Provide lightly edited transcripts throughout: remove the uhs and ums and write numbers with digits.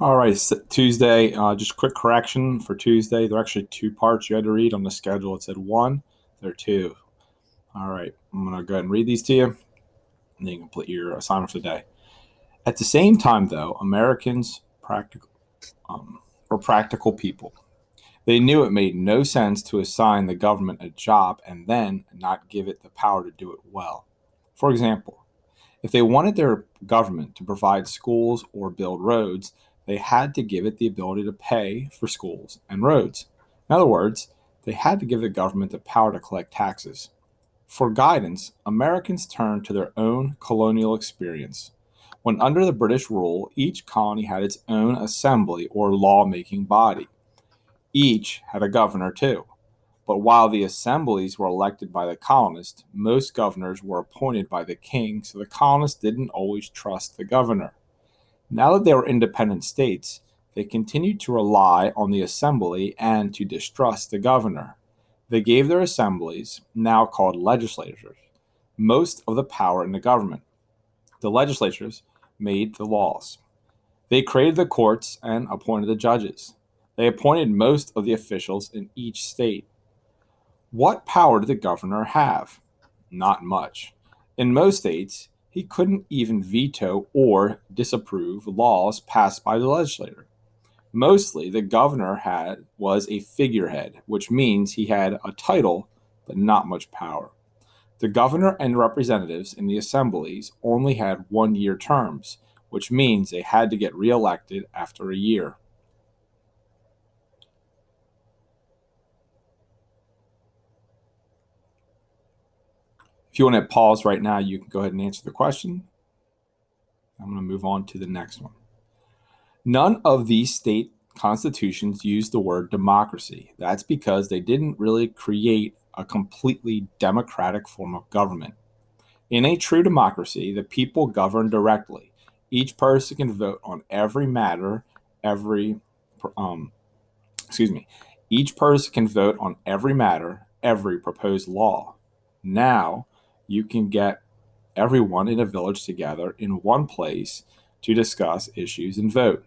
All right, Tuesday. Just quick correction for Tuesday. There are actually two parts you had to read on the schedule. It said one, there are two. All right, I'm going to go ahead and read these to you, and then you can complete your assignment for the day. At the same time, though, Americans were practical people. They knew it made no sense to assign the government a job and then not give it the power to do it well. For example, if they wanted their government to provide schools or build roads, they had to give it the ability to pay for schools and roads. In other words, they had to give the government the power to collect taxes. For guidance, Americans turned to their own colonial experience. When under the British rule, each colony had its own assembly or law-making body. Each had a governor too. But while the assemblies were elected by the colonists, most governors were appointed by the king, so the colonists didn't always trust the governor. Now that they were independent states, they continued to rely on the assembly and to distrust the governor. They gave their assemblies, now called legislatures, most of the power in the government. The legislatures made the laws. They created the courts and appointed the judges. They appointed most of the officials in each state. What power did the governor have? Not much. In most states, he couldn't even veto or disapprove laws passed by the legislature. Mostly, the governor was a figurehead, which means he had a title but not much power. The governor and representatives in the assemblies only had 1-year terms, which means they had to get reelected after a year. If you want to pause right now, you can go ahead and answer the question. I'm going to move on to the next one. None of these state constitutions use the word democracy. That's because they didn't really create a completely democratic form of government. In a true democracy, the people govern directly. Each person can vote on every matter, um, excuse me, each person can vote on every matter, every proposed law. Now, you can get everyone in a village together in one place to discuss issues and vote.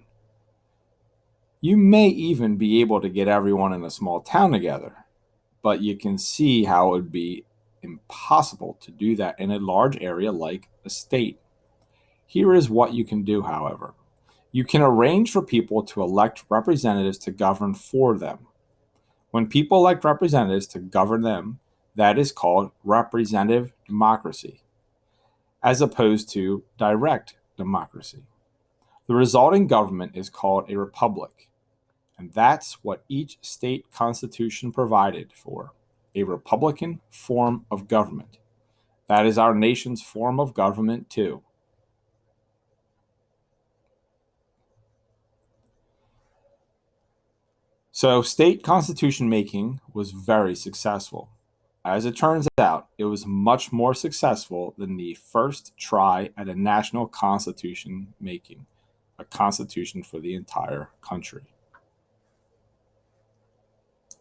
You may even be able to get everyone in a small town together, but you can see how it would be impossible to do that in a large area like a state. Here is what you can do, however. You can arrange for people to elect representatives to govern for them. When people elect representatives to govern them, that is called representative democracy, as opposed to direct democracy. The resulting government is called a republic, and that's what each state constitution provided for, a republican form of government. That is our nation's form of government, too. So, state constitution making was very successful. As it turns out, it was much more successful than the first try at a national constitution making, a constitution for the entire country.